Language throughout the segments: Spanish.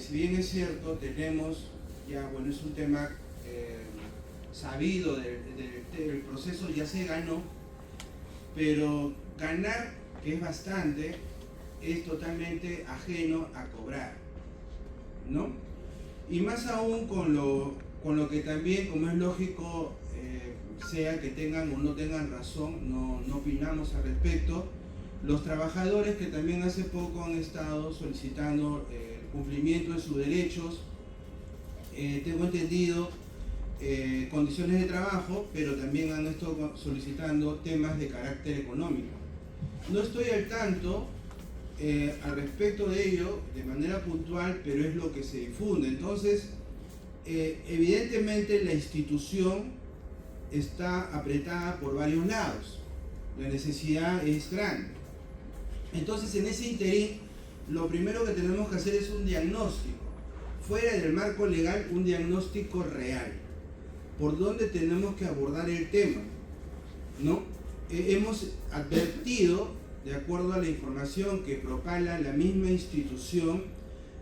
si bien es cierto, tenemos, ya bueno, es un tema sabido del proceso, ya se ganó, pero ganar, que es bastante, es totalmente ajeno a cobrar, ¿no? Y más aún con lo que también, como es lógico, sea que tengan o no tengan razón, no opinamos al respecto, los trabajadores que también hace poco han estado solicitando el cumplimiento de sus derechos, tengo entendido, condiciones de trabajo, pero también han estado solicitando temas de carácter económico. No estoy al tanto al respecto de ello de manera puntual, pero es lo que se difunde. Entonces, evidentemente la institución está apretada por varios lados, la necesidad es grande. Entonces, en ese interín, lo primero que tenemos que hacer es un diagnóstico, fuera del marco legal, un diagnóstico real, por dónde tenemos que abordar el tema, ¿no? Hemos advertido, de acuerdo a la información que propala la misma institución,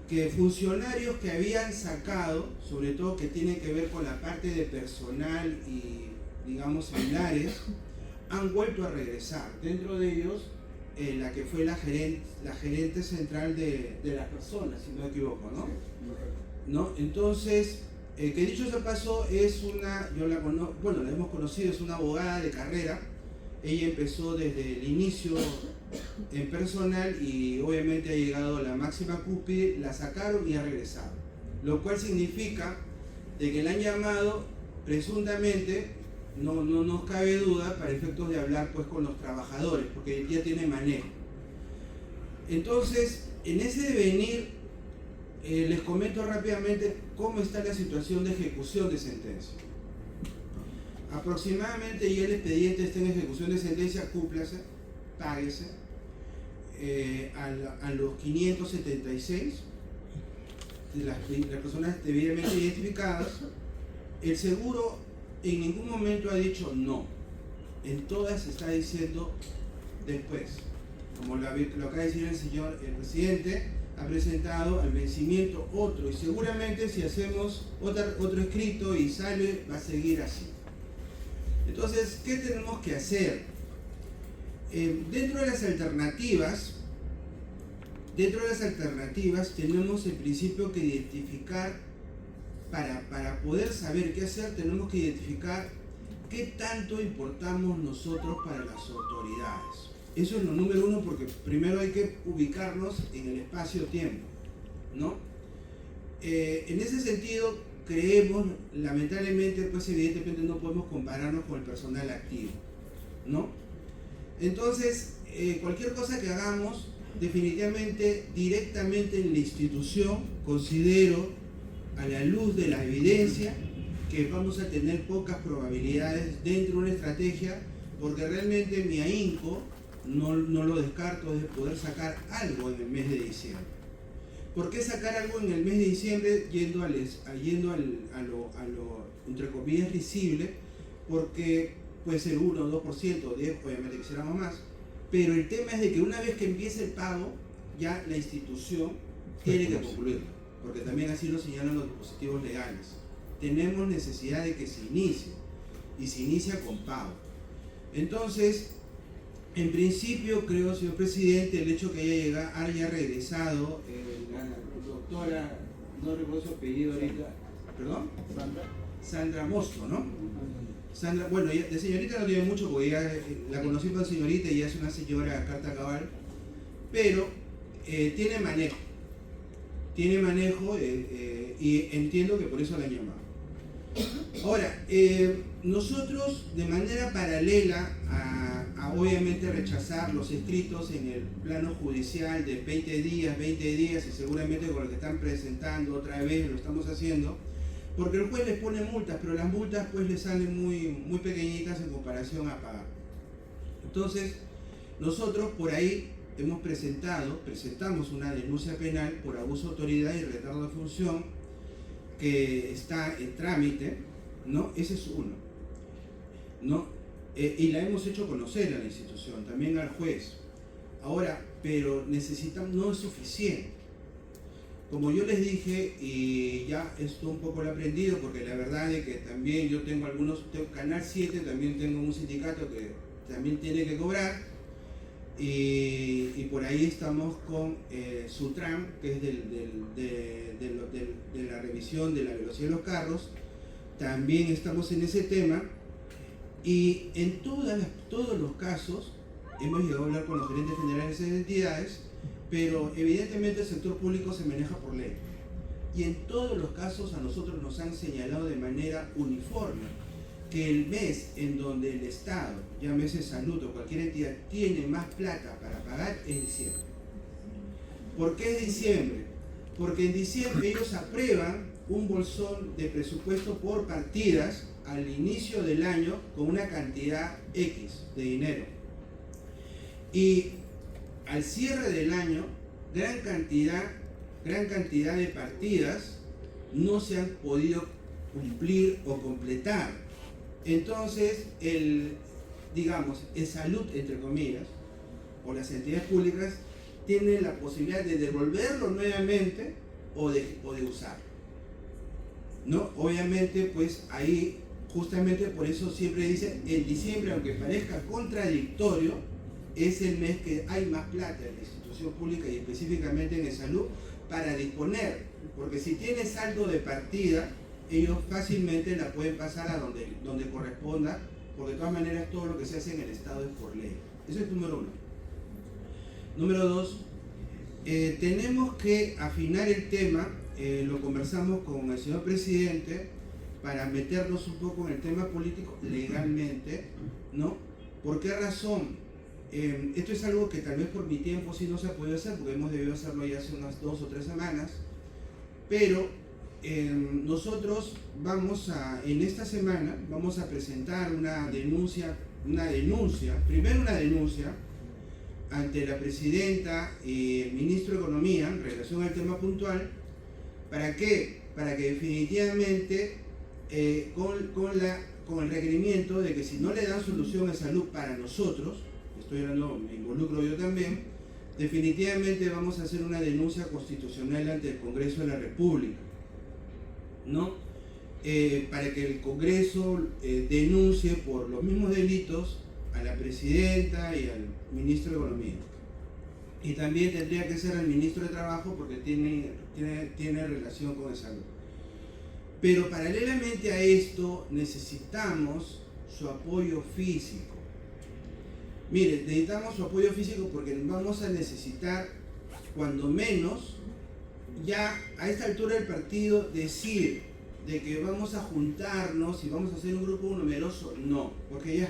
que funcionarios que habían sacado, sobre todo que tienen que ver con la parte de personal y, digamos, similares, han vuelto a regresar. Dentro de ellos, la que fue la gerente central de las personas, si no me equivoco, ¿no? Entonces, que dicho sea paso, es una, yo la conozco, bueno, la hemos conocido, es una abogada de carrera. Ella empezó desde el inicio en personal y obviamente ha llegado a la máxima cúspide, la sacaron y ha regresado. Lo cual significa de que la han llamado presuntamente, no nos cabe duda, para efectos de hablar pues con los trabajadores, porque ya tiene manejo. Entonces, en ese devenir, les comento rápidamente cómo está la situación de ejecución de sentencia. Aproximadamente ya el expediente está en ejecución de sentencia, cúmplase, páguese, a los 576 de las personas debidamente identificadas. El seguro en ningún momento ha dicho no, en todas está diciendo después. Como lo acaba de decir el presidente, ha presentado al vencimiento otro, y seguramente si hacemos otro escrito y sale, va a seguir así. Entonces, ¿qué tenemos que hacer? Dentro de las alternativas tenemos en principio que identificar, para poder saber qué hacer, tenemos que identificar qué tanto importamos nosotros para las autoridades. Eso es lo número uno, porque primero hay que ubicarnos en el espacio-tiempo, ¿no? En ese sentido, creemos, lamentablemente, pues evidentemente no podemos compararnos con el personal activo, ¿no? Entonces, cualquier cosa que hagamos, definitivamente, directamente en la institución, considero, a la luz de la evidencia, que vamos a tener pocas probabilidades dentro de una estrategia, porque realmente mi ahínco, no lo descarto, de poder sacar algo en el mes de diciembre. ¿Por qué sacar algo en el mes de diciembre yendo a lo entre comillas risible? Porque puede ser 1 o 2%, 10, obviamente quisiéramos más, pero el tema es de que una vez que empiece el pago, ya la institución tiene que concluirlo, porque también así lo señalan los dispositivos legales. Tenemos necesidad de que se inicie, y se inicia con pago. Entonces, en principio, creo, señor presidente, el hecho que haya regresado la doctora, no recuerdo su apellido ahorita, ¿perdón? Sandra Mosto, ¿no? Sandra, bueno, de señorita no tiene mucho, porque ya la conocí por señorita y ya es una señora carta cabal, pero tiene manejo y entiendo que por eso la han llamado. Ahora, nosotros de manera paralela a obviamente rechazar los escritos en el plano judicial de 20 días y seguramente con lo que están presentando otra vez lo estamos haciendo, porque el juez les pone multas, pero las multas pues les salen muy pequeñitas en comparación a pagar. Entonces, nosotros por ahí presentamos una denuncia penal por abuso de autoridad y retardo de función, que está en trámite, ¿no? Ese es uno, ¿no? Y la hemos hecho conocer a la institución, también al juez. Ahora, pero no es suficiente. como yo les dije, y ya esto un poco lo he aprendido, porque la verdad es que también yo tengo Canal 7, también tengo un sindicato que también tiene que cobrar, y por ahí estamos con Sutran, que es de la revisión de la velocidad de los carros, también estamos en ese tema, y en todos los casos hemos llegado a hablar con los gerentes generales de entidades, pero evidentemente el sector público se maneja por ley. Y en todos los casos a nosotros nos han señalado de manera uniforme que el mes en donde el Estado, llámese salud o cualquier entidad, tiene más plata para pagar es diciembre. ¿Por qué es diciembre? Porque en diciembre ellos aprueban un bolsón de presupuesto por partidas al inicio del año con una cantidad X de dinero. Y al cierre del año, gran cantidad de partidas no se han podido cumplir o completar. Entonces, el salud, entre comillas, o las entidades públicas, tienen la posibilidad de devolverlo nuevamente o de usarlo, ¿no? Obviamente, pues ahí, justamente por eso siempre dicen, en diciembre, aunque parezca contradictorio, es el mes que hay más plata en la institución pública y específicamente en salud para disponer, porque si tiene saldo de partida, ellos fácilmente la pueden pasar a donde corresponda, porque de todas maneras todo lo que se hace en el Estado es por ley. Eso es número uno. Número dos, tenemos que afinar el tema, lo conversamos con el señor presidente, para meternos un poco en el tema político legalmente, ¿no? ¿Por qué razón? Esto es algo que tal vez por mi tiempo sí no se ha podido hacer, porque hemos debido hacerlo ya hace unas 2 o 3 semanas, pero nosotros en esta semana vamos a presentar una denuncia ante la presidenta y el ministro de Economía en relación al tema puntual. ¿Para qué? Para que definitivamente con el requerimiento de que si no le dan solución a salud para nosotros, estoy hablando, me involucro yo también, definitivamente vamos a hacer una denuncia constitucional ante el Congreso de la República, ¿no? Para que el Congreso denuncie por los mismos delitos a la presidenta y al ministro de Economía. Y también tendría que ser al ministro de Trabajo porque tiene relación con el salud. Pero paralelamente a esto necesitamos su apoyo físico. Mire, necesitamos su apoyo físico porque vamos a necesitar, cuando menos, ya a esta altura del partido, decir de que vamos a juntarnos y vamos a hacer un grupo numeroso, no, porque ya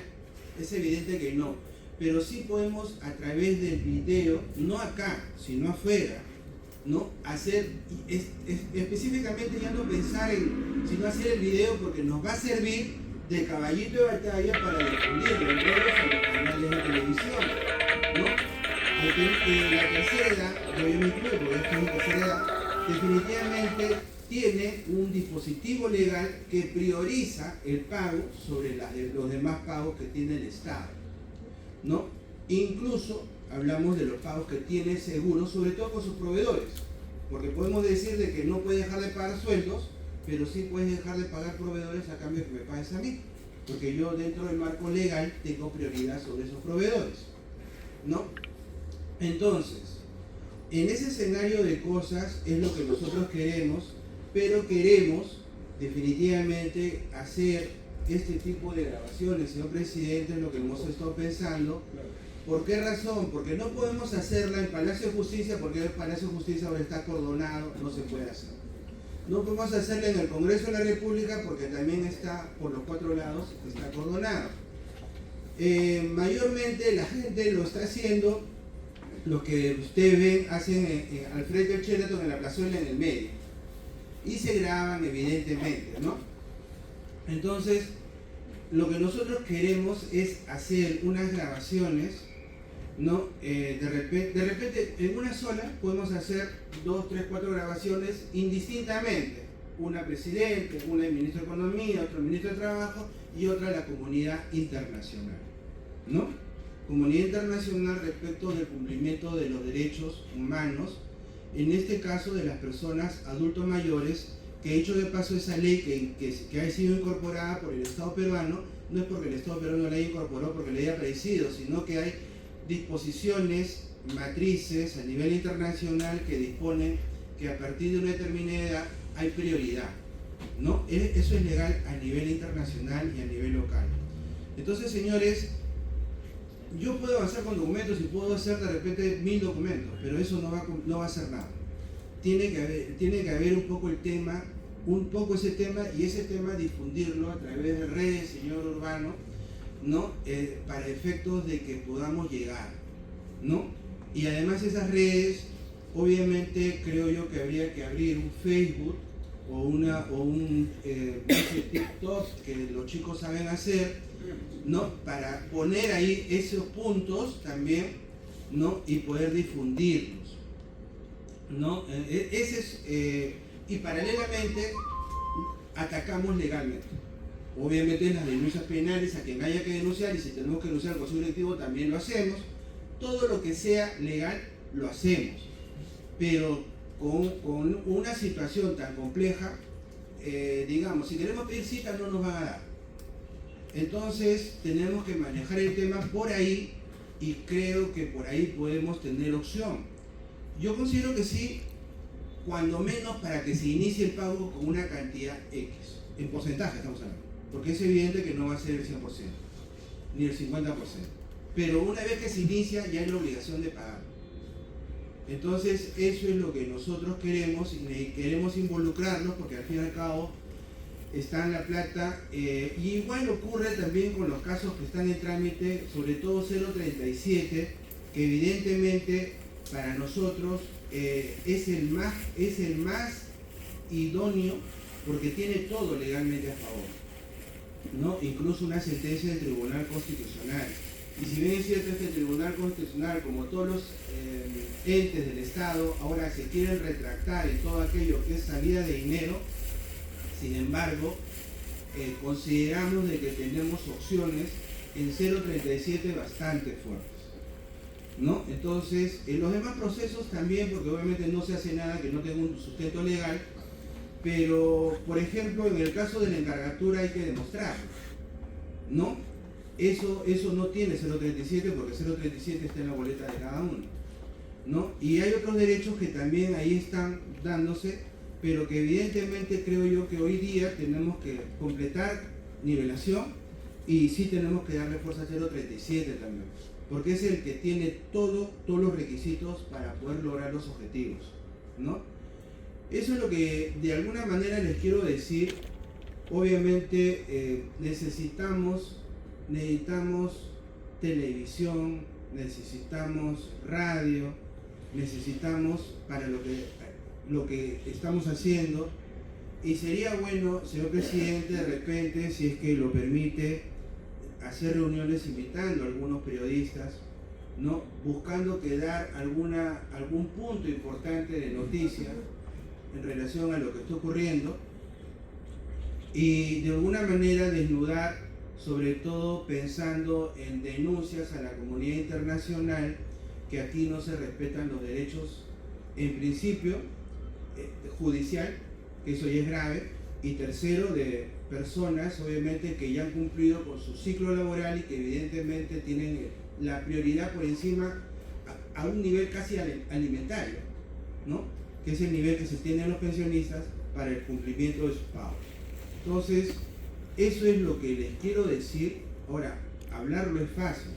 es evidente que no. Pero sí podemos, a través del video, no acá, sino afuera, ¿no? Hacer, específicamente ya no pensar sino hacer el video, porque nos va a servir de caballito de batalla para difundirlo en los canales de televisión, ¿no? La tercera edad, yo me incluyo porque esta es mi tercera edad, definitivamente tiene un dispositivo legal que prioriza el pago sobre los demás pagos que tiene el Estado, ¿no? Incluso hablamos de los pagos que tiene seguro, sobre todo con sus proveedores, porque podemos decir de que no puedes dejar de pagar sueldos, pero sí puedes dejar de pagar proveedores a cambio de que me pagues a mí, porque yo dentro del marco legal tengo prioridad sobre esos proveedores, ¿no? Entonces, en ese escenario de cosas es lo que nosotros queremos, pero queremos definitivamente hacer este tipo de grabaciones, señor presidente, es lo que hemos estado pensando. ¿Por qué razón? Porque no podemos hacerla en Palacio de Justicia, porque el Palacio de Justicia ahora está acordonado, no se puede hacer. No podemos hacerla en el Congreso de la República porque también está por los 4 lados, está acordonado. Mayormente la gente lo está haciendo, lo que ustedes ven, hacen al frente del Sheraton, en la plazuela, en el medio. Y se graban evidentemente, ¿no? Entonces, lo que nosotros queremos es hacer unas grabaciones, ¿no? De repente, en una sola podemos hacer 2, 3, 4 grabaciones indistintamente. Una presidente, una del ministro de Economía, otro ministro de Trabajo y otra la comunidad internacional, ¿no? Comunidad internacional respecto del cumplimiento de los derechos humanos en este caso de las personas adultos mayores, que hecho de paso esa ley que ha sido incorporada por el Estado peruano, no es porque el Estado peruano la haya incorporado porque le haya parecido, sino que hay disposiciones matrices a nivel internacional que disponen que a partir de una determinada edad hay prioridad, ¿no? Eso es legal a nivel internacional y a nivel local. Entonces, señores, yo puedo avanzar con documentos y puedo hacer de repente 1000 documentos, pero eso no va a hacer nada. Tiene que haber un poco ese tema, y ese tema difundirlo a través de redes, señor Urbano, ¿no? Para efectos de que podamos llegar, ¿no? Y además esas redes, obviamente creo yo que habría que abrir un Facebook o un TikTok que los chicos saben hacer, ¿no? Para poner ahí esos puntos también, ¿no? Y poder difundirlos, ¿no? Y paralelamente atacamos legalmente. Obviamente en las denuncias penales a quien haya que denunciar, y si tenemos que denunciar al Consejo Directivo también lo hacemos. Todo lo que sea legal lo hacemos, pero con una situación tan compleja, digamos, si queremos pedir cita no nos van a dar. Entonces tenemos que manejar el tema por ahí, y creo que por ahí podemos tener opción. Yo considero que sí, cuando menos para que se inicie el pago con una cantidad X, en porcentaje estamos hablando, porque es evidente que no va a ser el 100%, ni el 50%, pero una vez que se inicia ya hay la obligación de pagar. Entonces eso es lo que nosotros queremos, y queremos involucrarnos, porque al fin y al cabo está en la plata, y igual ocurre también con los casos que están en trámite, sobre todo 037, que evidentemente para nosotros es el más idóneo, porque tiene todo legalmente a favor, ¿no? Incluso una sentencia del Tribunal Constitucional. Y si bien es cierto que el Tribunal Constitucional, como todos los entes del Estado, ahora se quieren retractar en todo aquello que es salida de dinero, sin embargo, consideramos de que tenemos opciones en 037 bastante fuertes, ¿no? Entonces, en los demás procesos también, porque obviamente no se hace nada que no tenga un sustento legal, pero, por ejemplo, en el caso de la encargatura hay que demostrarlo, ¿no? Eso no tiene 037, porque 037 está en la boleta de cada uno, ¿no? Y hay otros derechos que también ahí están dándose, pero que evidentemente creo yo que hoy día tenemos que completar nivelación, y sí tenemos que darle fuerza a 037 también, porque es el que tiene todos los requisitos para poder lograr los objetivos, ¿no? Eso es lo que de alguna manera les quiero decir. Obviamente necesitamos televisión, necesitamos radio, necesitamos para lo que estamos haciendo, y sería bueno, señor presidente, de repente, si es que lo permite, hacer reuniones invitando a algunos periodistas, ¿no? Buscando que dar algún punto importante de noticia en relación a lo que está ocurriendo, y de alguna manera desnudar, sobre todo pensando en denuncias a la comunidad internacional, que aquí no se respetan los derechos, en principio, judicial, que eso ya es grave, y tercero, de personas, obviamente, que ya han cumplido con su ciclo laboral y que evidentemente tienen la prioridad por encima a un nivel casi alimentario, ¿no? Que es el nivel que se tiene los pensionistas para el cumplimiento de sus pagos. Entonces, eso es lo que les quiero decir. Ahora, hablarlo es fácil,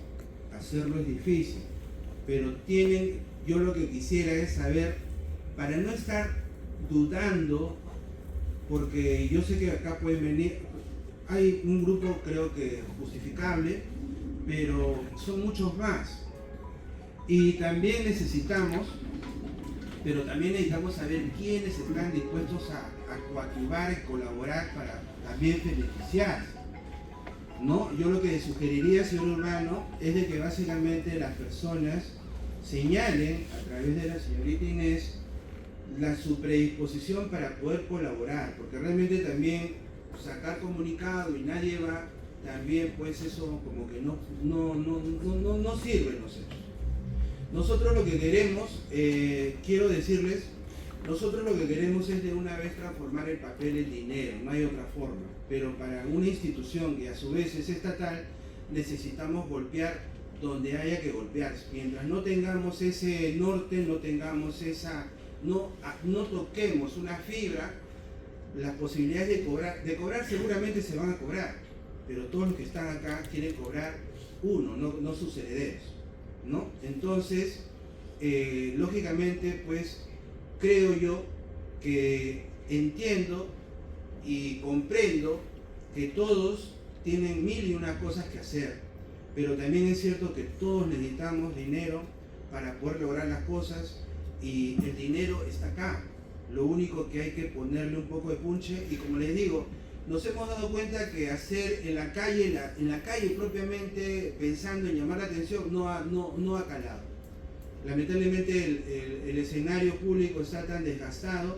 hacerlo es difícil, pero yo lo que quisiera es saber, para no estar dudando, porque yo sé que acá pueden venir, hay un grupo creo que justificable, pero son muchos más, y también necesitamos saber quiénes están dispuestos a coadyuvar y colaborar para también beneficiarse, ¿no? Yo lo que sugeriría, señor Urbano, es de que básicamente las personas señalen a través de la señorita Inés su predisposición para poder colaborar, porque realmente también sacar comunicado y nadie va, también pues eso como que no sirve en los hechos. Nosotros lo que queremos, quiero decirles, nosotros lo que queremos es de una vez transformar el papel en dinero, no hay otra forma. Pero para una institución que a su vez es estatal, necesitamos golpear donde haya que golpear. Mientras no tengamos ese norte, no tengamos no toquemos una fibra, las posibilidades de cobrar seguramente se van a cobrar, pero todos los que están acá quieren cobrar uno, no sus herederos, ¿no? Entonces, lógicamente, pues, creo yo que entiendo y comprendo que todos tienen mil y una cosas que hacer, pero también es cierto que todos necesitamos dinero para poder lograr las cosas y el dinero está acá. Lo único que hay que ponerle un poco de punche y, como les digo, nos hemos dado cuenta que hacer en la calle propiamente pensando en llamar la atención no ha calado. Lamentablemente el escenario público está tan desgastado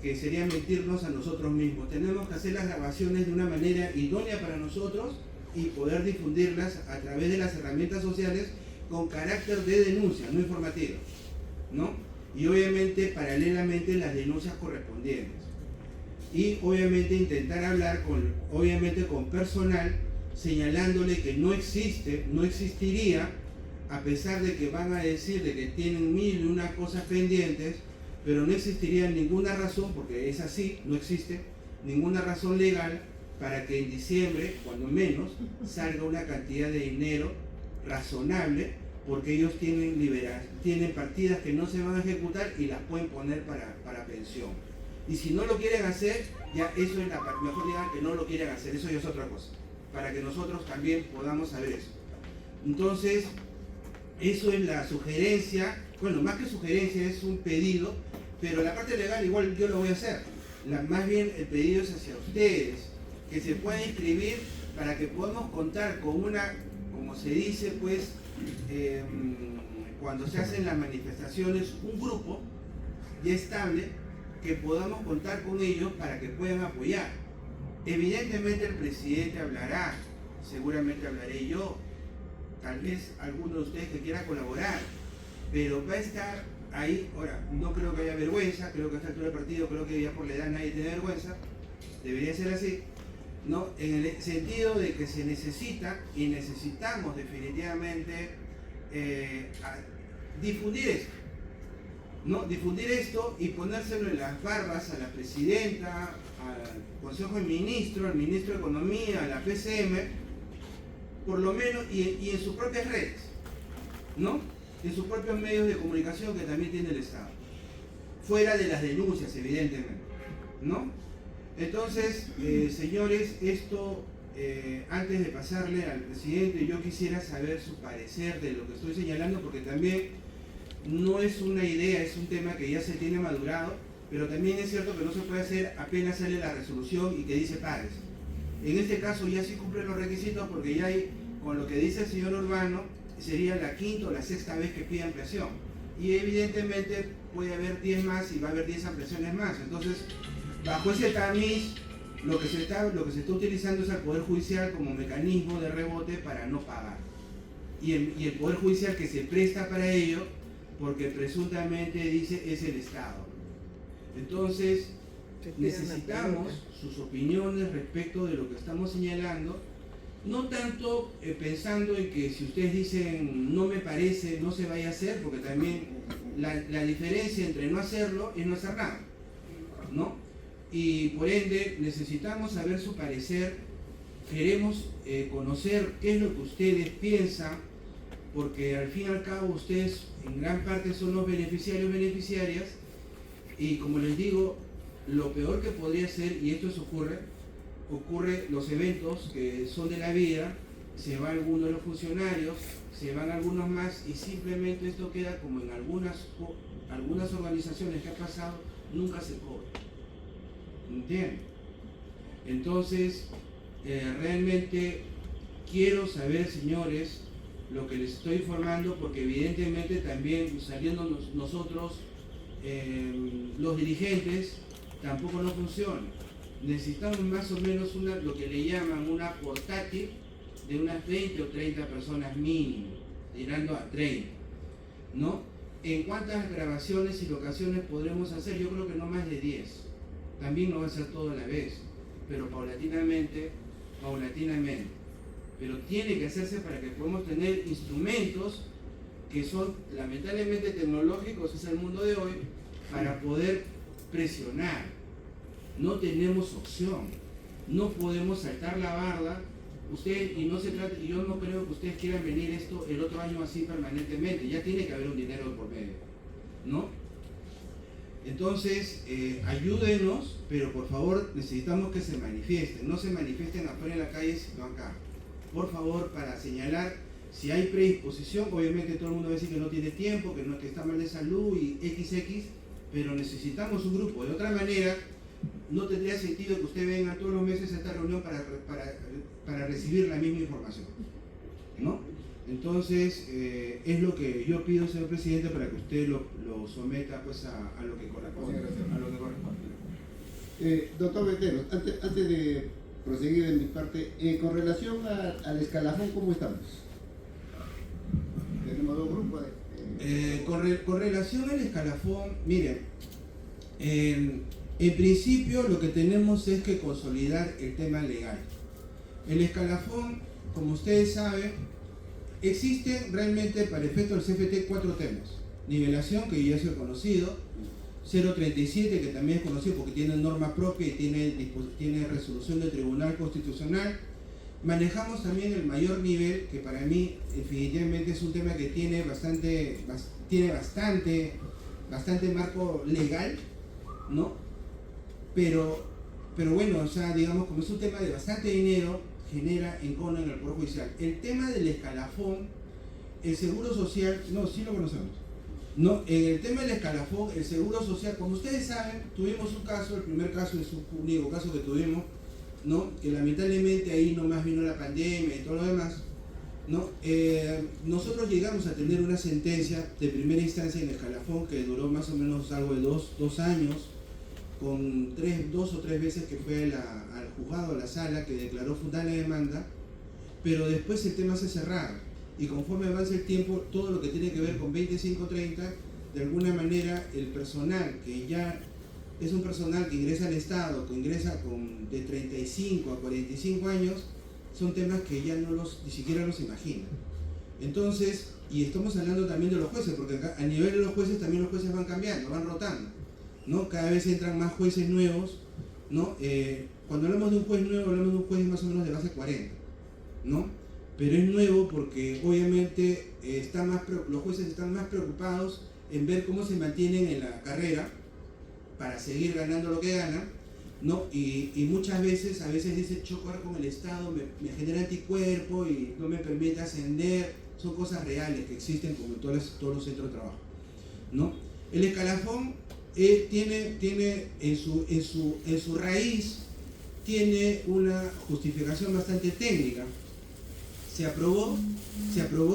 que sería mentirnos a nosotros mismos. Tenemos que hacer las grabaciones de una manera idónea para nosotros y poder difundirlas a través de las herramientas sociales con carácter de denuncia, no informativa, ¿no? Y obviamente paralelamente las denuncias correspondientes. Y obviamente intentar hablar con personal señalándole que no existe, no existiría, a pesar de que van a decir de que tienen mil y una cosas pendientes, pero no existiría ninguna razón, porque es así, no existe ninguna razón legal para que en diciembre, cuando menos, salga una cantidad de dinero razonable, porque ellos tienen partidas que no se van a ejecutar y las pueden poner para pensión. Y si no lo quieren hacer, ya eso es mejor digan que no lo quieren hacer, eso ya es otra cosa, para que nosotros también podamos saber eso. Entonces, eso es la sugerencia, bueno, más que sugerencia es un pedido, pero la parte legal igual yo lo voy a hacer. Más bien el pedido es hacia ustedes, que se puedan inscribir para que podamos contar con una, como se dice, pues, cuando se hacen las manifestaciones, un grupo ya estable, que podamos contar con ellos para que puedan apoyar. Evidentemente el presidente hablará, seguramente hablaré yo, tal vez alguno de ustedes que quiera colaborar, pero va a estar ahí. Ahora, no creo que haya vergüenza, creo que a esta altura del partido, creo que ya por la edad nadie tiene vergüenza, debería ser así, ¿no? En el sentido de que se necesita y necesitamos definitivamente difundir esto, ¿no? Difundir esto y ponérselo en las barbas a la presidenta, al Consejo de Ministros, al Ministro de Economía, a la PCM, por lo menos, y en sus propias redes, ¿no? En sus propios medios de comunicación que también tiene el Estado. Fuera de las denuncias, evidentemente, ¿no? Entonces, señores, esto, antes de pasarle al presidente, yo quisiera saber su parecer de lo que estoy señalando, porque también no es una idea, es un tema que ya se tiene madurado, pero también es cierto que no se puede hacer apenas sale la resolución y que dice pares. En este caso ya sí cumple los requisitos, porque ya hay, con lo que dice el señor Urbano, sería la quinta o la sexta vez que pide ampliación. Y evidentemente puede haber 10 más y va a haber 10 ampliaciones más. Entonces, bajo ese tamiz, lo que se está utilizando es al Poder Judicial como mecanismo de rebote para no pagar. Y el Poder Judicial que se presta para ello, porque presuntamente dice es el Estado. Entonces, necesitamos sus opiniones respecto de lo que estamos señalando, no tanto pensando en que si ustedes dicen no me parece, no se vaya a hacer, porque también la diferencia entre no hacerlo es no hacer nada, ¿no? Y por ende necesitamos saber su parecer, queremos conocer qué es lo que ustedes piensan, porque al fin y al cabo ustedes en gran parte son los beneficiarias, y como les digo, lo peor que podría ser, y esto ocurre los eventos que son de la vida, se van algunos de los funcionarios, se van algunos más, y simplemente esto queda como en algunas organizaciones que ha pasado, nunca se cobra. ¿Entienden? Entonces, realmente quiero saber, señores, lo que les estoy informando, porque evidentemente también saliendo nosotros, los dirigentes, tampoco no funciona. Necesitamos más o menos lo que le llaman una portátil de unas 20 o 30 personas mínimo, tirando a 30. ¿no? ¿En cuántas grabaciones y locaciones podremos hacer? Yo creo que no más de 10. También no va a ser todo a la vez, pero paulatinamente. Pero tiene que hacerse para que podamos tener instrumentos que son lamentablemente tecnológicos, es el mundo de hoy, para poder presionar. No tenemos opción, no podemos saltar la barda. Y no se trata, yo no creo que ustedes quieran venir esto el otro año así permanentemente, ya tiene que haber un dinero por medio, ¿no? Entonces, ayúdenos, pero por favor necesitamos que se manifiesten, no se manifiesten afuera en la calle, sino acá. Por favor, para señalar si hay predisposición. Obviamente todo el mundo va a decir que no tiene tiempo, que está mal de salud y XX, pero necesitamos un grupo. De otra manera, no tendría sentido que usted venga todos los meses a esta reunión para recibir la misma información, ¿no? Entonces, es lo que yo pido, señor presidente, para que usted lo someta pues, a lo que corresponde. Doctor Venteros, antes de proseguir en mi parte, con relación al escalafón, ¿cómo estamos? Tenemos dos grupos. Con relación al escalafón, miren, en principio lo que tenemos es que consolidar el tema legal. El escalafón, como ustedes saben, existen realmente para efecto del CFT 4 temas. Nivelación, que ya es conocido, 037, que también es conocido porque tiene norma propia y tiene resolución del Tribunal Constitucional. Manejamos también el mayor nivel, que para mí definitivamente es un tema que tiene bastante marco legal, ¿no? Pero bueno, o sea, digamos, como es un tema de bastante dinero, genera encono en el Poder Judicial. El tema del escalafón, el Seguro Social, no, sí lo conocemos. No, en el tema del escalafón, el Seguro Social, como ustedes saben, tuvimos un caso, el primer caso, es un único caso que tuvimos, ¿no? Que lamentablemente ahí nomás vino la pandemia y todo lo demás, ¿no? Nosotros llegamos a tener una sentencia de primera instancia en el escalafón que duró más o menos algo de dos años, con 2 o 3 veces que fue al juzgado, a la sala, que declaró fundada la demanda, pero después el tema se cerraba. Y conforme avanza el tiempo, todo lo que tiene que ver con 2530, de alguna manera el personal, que ya es un personal que ingresa al Estado, que ingresa de 35 a 45 años, son temas que ya ni siquiera los imaginan. Entonces, y estamos hablando también de los jueces, porque acá, a nivel de los jueces también los jueces van cambiando, van rotando, ¿no? Cada vez entran más jueces nuevos, ¿no? Cuando hablamos de un juez nuevo, hablamos de un juez más o menos de base 40, ¿no? Pero es nuevo porque obviamente los jueces están más preocupados en ver cómo se mantienen en la carrera para seguir ganando lo que ganan, ¿no? Y muchas veces, dicen, chocar con el Estado me genera anticuerpo y no me permite ascender. Son cosas reales que existen como en todos los centros de trabajo, ¿no? El escalafón tiene en su raíz tiene una justificación bastante técnica. Se aprobó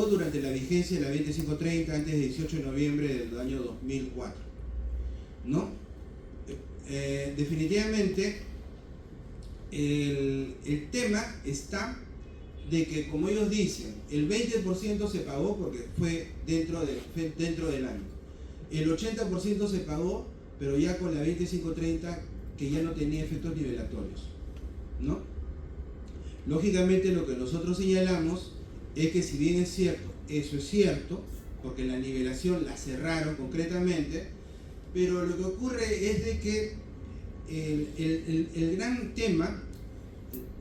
durante la vigencia de la 2530 antes del 18 de noviembre del año 2004, ¿no? Definitivamente el tema está de que, como ellos dicen, el 20% se pagó porque fue dentro del año. El 80% se pagó, pero ya con la 2530 que ya no tenía efectos nivelatorios, ¿no? Lógicamente lo que nosotros señalamos es que, si bien es cierto, eso es cierto, porque la nivelación la cerraron concretamente, pero lo que ocurre es de que el gran tema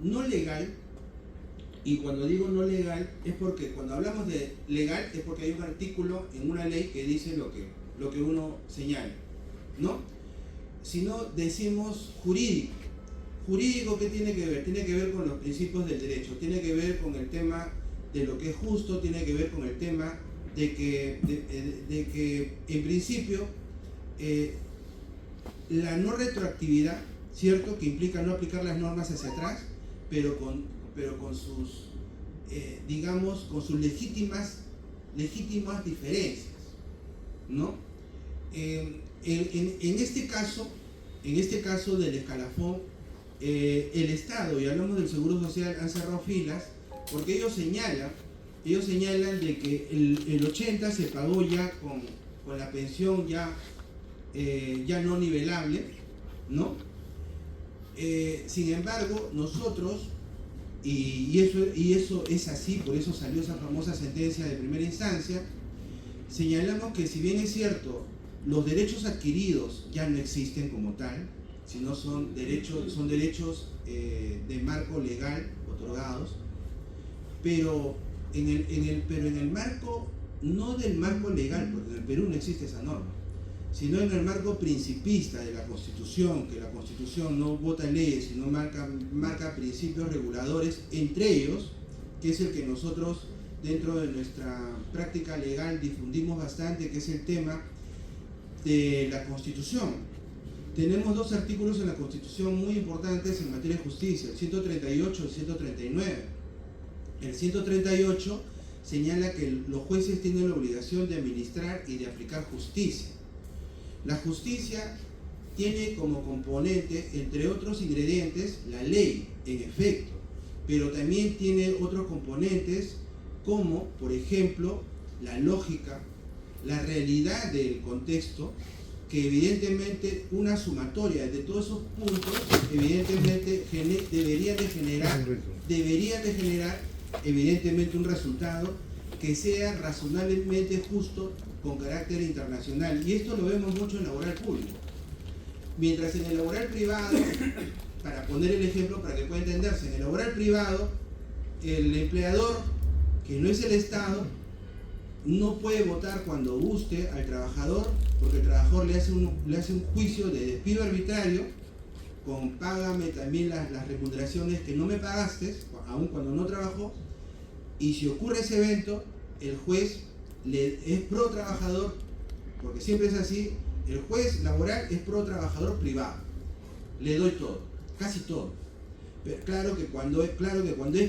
no legal, y cuando digo no legal es porque cuando hablamos de legal es porque hay un artículo en una ley que dice lo que uno señala, ¿no? Si no decimos jurídico. Jurídico, ¿qué tiene que ver? Tiene que ver con los principios del derecho, tiene que ver con el tema de lo que es justo, tiene que ver con el tema de que en principio la no retroactividad, ¿cierto? Que implica no aplicar las normas hacia atrás, pero con sus, digamos, con sus legítimas diferencias, ¿no? En este caso del escalafón, el Estado, y hablamos del Seguro Social, han cerrado filas porque ellos señalan ellos señalan de que el 80 se pagó ya con la pensión ya no nivelable, ¿no? Sin embargo, nosotros, y eso es así, por eso salió esa famosa sentencia de primera instancia, señalamos que si bien es cierto, los derechos adquiridos ya no existen como tal, sino son derechos de marco legal otorgados, pero en el marco, no del marco legal, porque en el Perú no existe esa norma, sino en el marco principista de la Constitución, que la Constitución no vota leyes, sino marca principios reguladores, entre ellos, que es el que nosotros dentro de nuestra práctica legal difundimos bastante, que es el tema de la Constitución. Tenemos dos artículos en la Constitución muy importantes en materia de justicia, el 138 y el 139. El 138 señala que los jueces tienen la obligación de administrar y de aplicar justicia. La justicia tiene como componente, entre otros ingredientes, la ley, en efecto, pero también tiene otros componentes como, por ejemplo, la lógica, la realidad del contexto, que evidentemente una sumatoria de todos esos puntos, evidentemente debería de generar evidentemente un resultado que sea razonablemente justo con carácter internacional. Y esto lo vemos mucho en laboral público. Mientras en el laboral privado, para poner el ejemplo para que pueda entenderse, en el laboral privado, el empleador, que no es el Estado, no puede votar cuando guste al trabajador, porque el trabajador le hace un juicio de despido arbitrario, con págame también las remuneraciones que no me pagaste, aun cuando no trabajó, y si ocurre ese evento, el juez es pro trabajador, porque siempre es así, el juez laboral es pro trabajador privado, le doy todo, casi todo. Pero claro que cuando es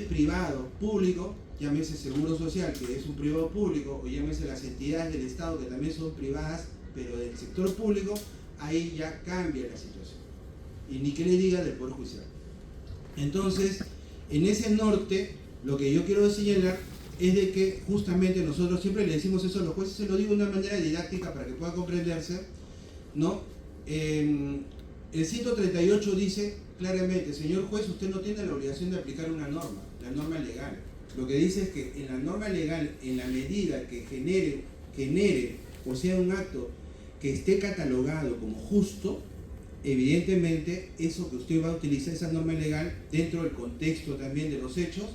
privado, público, llámese Seguro Social, que es un privado público, o llámese las entidades del Estado, que también son privadas, pero del sector público, ahí ya cambia la situación. Y ni que le diga del Poder Judicial. Entonces, en ese norte, lo que yo quiero señalar es de que justamente nosotros siempre le decimos eso a los jueces, se lo digo de una manera didáctica para que pueda comprenderse, ¿no? El 138 dice claramente, señor juez, usted no tiene la obligación de aplicar una norma, la norma legal. Lo que dice es que en la norma legal, en la medida que genere o sea un acto que esté catalogado como justo, evidentemente eso que usted va a utilizar, esa norma legal, dentro del contexto también de los hechos,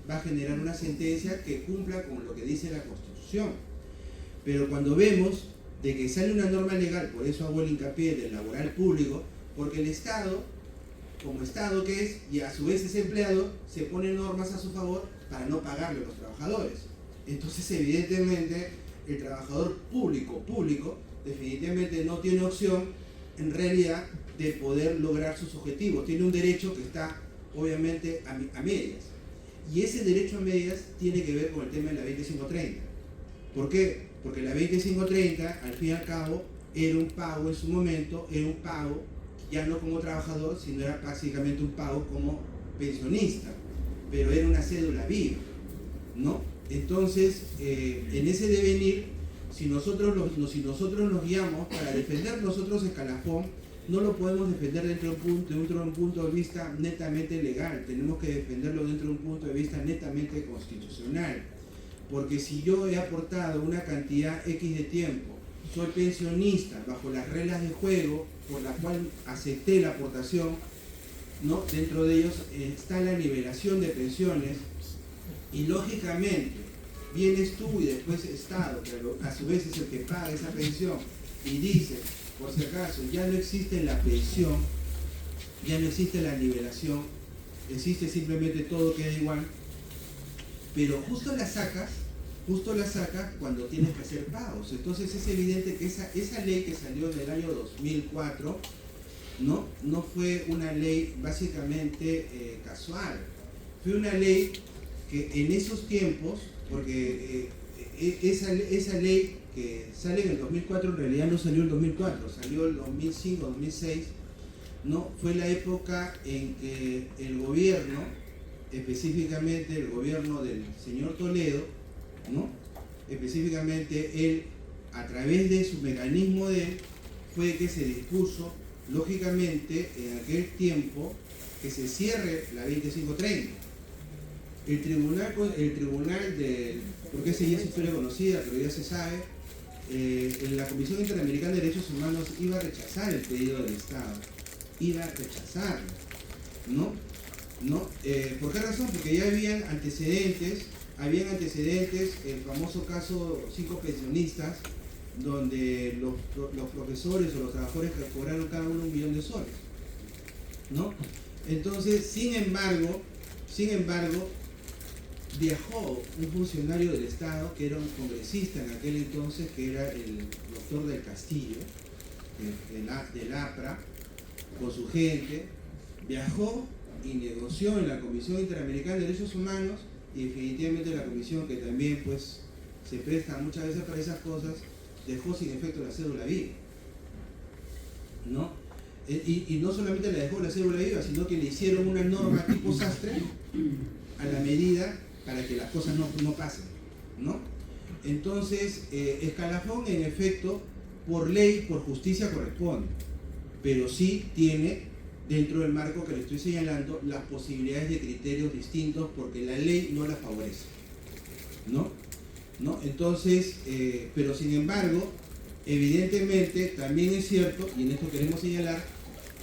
va a generar una sentencia que cumpla con lo que dice la Constitución. Pero cuando vemos de que sale una norma legal, por eso hago el hincapié del laboral público, porque el Estado, como Estado que es, y a su vez es empleado, se pone normas a su favor para no pagarle a los trabajadores. Entonces, evidentemente, el trabajador público, definitivamente no tiene opción, en realidad, de poder lograr sus objetivos. Tiene un derecho que está, obviamente, a medias. Y ese derecho a medias tiene que ver con el tema de la 2530. ¿Por qué? Porque la 2530, al fin y al cabo, era un pago en su momento, era un pago ya no como trabajador, sino era básicamente un pago como pensionista, pero era una cédula viva, ¿no? Entonces, en ese devenir, si nosotros nos guiamos para defender nosotros escalafón, no lo podemos defender dentro de un punto de vista netamente legal, tenemos que defenderlo dentro de un punto de vista netamente constitucional, porque si yo he aportado una cantidad X de tiempo, soy pensionista bajo las reglas de juego por la cual acepté la aportación, ¿no? Dentro de ellos está la nivelación de pensiones y lógicamente vienes tú y después Estado, pero a su vez es el que paga esa pensión y dice, por si acaso, ya no existe la pensión, ya no existe la nivelación, existe simplemente todo queda igual, pero justo la sacas cuando tienes que hacer pagos. Entonces es evidente que esa ley que salió en el año 2004 no fue una ley básicamente casual, fue una ley que en esos tiempos, porque esa ley que sale en el 2004 en realidad no salió en el 2004, salió en el 2005, 2006, ¿no? Fue la época en que el gobierno, específicamente el gobierno del señor Toledo, ¿no? Específicamente él, a través de su mecanismo fue que se dispuso, lógicamente, en aquel tiempo, que se cierre la 2530. El tribunal porque esa ya es historia conocida, pero ya se sabe, la Comisión Interamericana de Derechos Humanos iba a rechazar el pedido del Estado, iba a rechazarlo, ¿no? ¿Por qué razón? Porque ya habían antecedentes, el famoso caso 5 pensionistas, donde los profesores o los trabajadores que cobraron cada uno $1 millón, ¿no? Entonces, sin embargo, viajó un funcionario del Estado, que era un congresista en aquel entonces, que era el doctor del Castillo, del APRA, con su gente, viajó y negoció en la Comisión Interamericana de Derechos Humanos, y definitivamente la comisión, que también pues se presta muchas veces para esas cosas, dejó sin efecto la cédula viva, ¿no? Y no solamente le dejó la cédula viva, sino que le hicieron una norma tipo sastre a la medida para que las cosas no pasen, ¿no? Entonces, Escalafón, en efecto, por ley, por justicia corresponde, pero sí tiene, dentro del marco que le estoy señalando, las posibilidades de criterios distintos, porque la ley no las favorece, ¿no? Entonces, pero sin embargo, evidentemente, también es cierto, y en esto queremos señalar,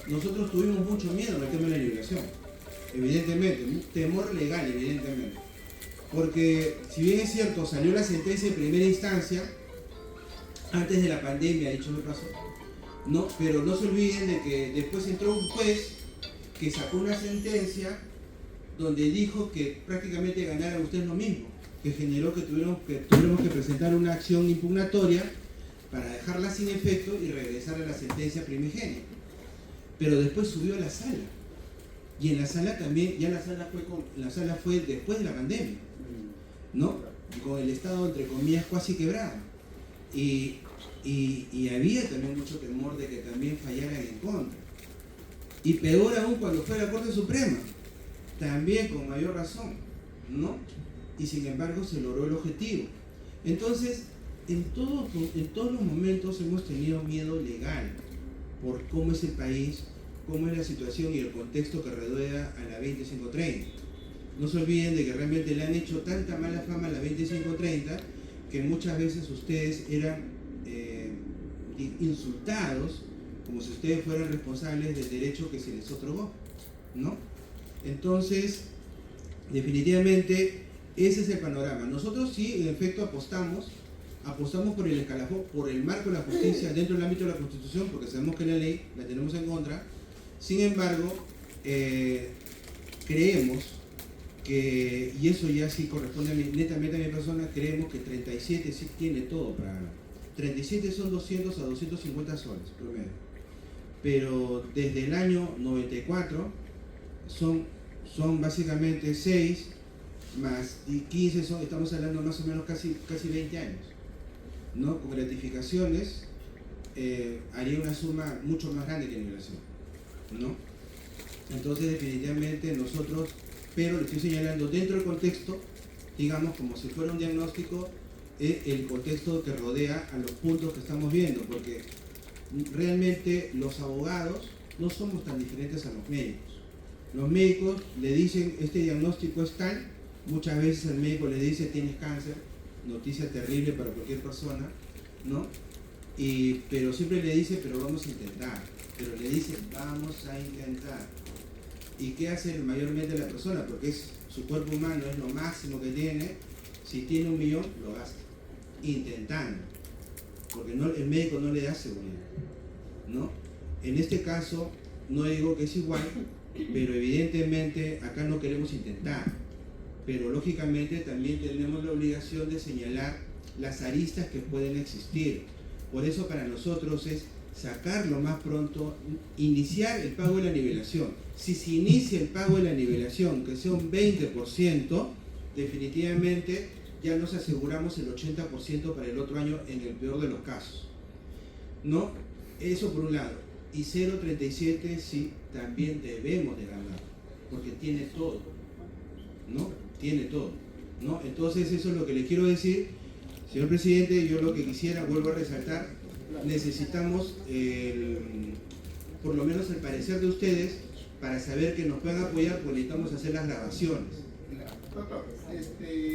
nosotros tuvimos mucho miedo al tema de la liberación, evidentemente, un temor legal, evidentemente, porque si bien es cierto, salió la sentencia de primera instancia, antes de la pandemia, dicho de paso, ¿no? Pero no se olviden de que después entró un juez que sacó una sentencia donde dijo que prácticamente ganaran ustedes lo mismo, que generó que tuviéramos que presentar una acción impugnatoria para dejarla sin efecto y regresar a la sentencia primigenia. Pero después subió a la sala, y en la sala también, ya la sala fue después de la pandemia, ¿no? Con el Estado, entre comillas, casi quebrado. Y había también mucho temor de que también fallaran en contra. Y peor aún cuando fue a la Corte Suprema, también con mayor razón, ¿no? Y sin embargo se logró el objetivo. Entonces, en todos los momentos hemos tenido miedo legal por cómo es el país, cómo es la situación y el contexto que rodea a la 2530. No se olviden de que realmente le han hecho tanta mala fama a la 2530 que muchas veces ustedes eran insultados como si ustedes fueran responsables del derecho que se les otorgó, ¿no? Entonces, definitivamente, ese es el panorama. Nosotros sí, en efecto, apostamos por el escalafón, por el marco de la justicia dentro del ámbito de la Constitución, porque sabemos que la ley la tenemos en contra. Sin embargo, creemos que, y eso ya sí corresponde netamente a mi persona, creemos que 37 sí tiene todo para ganar. 37 son 200 a 250 soles promedio, pero desde el año 94 son básicamente 6 más 15, estamos hablando más o menos casi 20 años, ¿no? Con gratificaciones haría una suma mucho más grande que liberación, ¿no? Entonces definitivamente nosotros, pero le estoy señalando dentro del contexto, digamos como si fuera un diagnóstico, el contexto que rodea a los puntos que estamos viendo, porque realmente los abogados no somos tan diferentes a los médicos. Los médicos le dicen, este diagnóstico es tal, muchas veces el médico le dice, tienes cáncer, noticia terrible para cualquier persona, ¿no? Pero siempre le dice, pero vamos a intentar, pero le dice, vamos a intentar. ¿Y qué hace mayormente la persona? Porque su cuerpo humano es lo máximo que tiene. Si tiene 1 millón, lo gasta, intentando, porque el médico no le da seguridad, ¿no? En este caso, no digo que es igual, pero evidentemente acá no queremos intentar, pero lógicamente también tenemos la obligación de señalar las aristas que pueden existir. Por eso para nosotros es sacar lo más pronto, iniciar el pago de la nivelación. Si se inicia el pago de la nivelación, que sea un 20%, definitivamente ya nos aseguramos el 80% para el otro año en el peor de los casos, ¿no? Eso por un lado. Y 0.37 sí, también debemos de ganar, porque tiene todo, ¿no? Tiene todo. ¿no? Entonces eso es lo que le quiero decir. Señor presidente, yo lo que quisiera, vuelvo a resaltar, necesitamos por lo menos el parecer de ustedes para saber que nos puedan apoyar, porque necesitamos hacer las grabaciones. Doctor,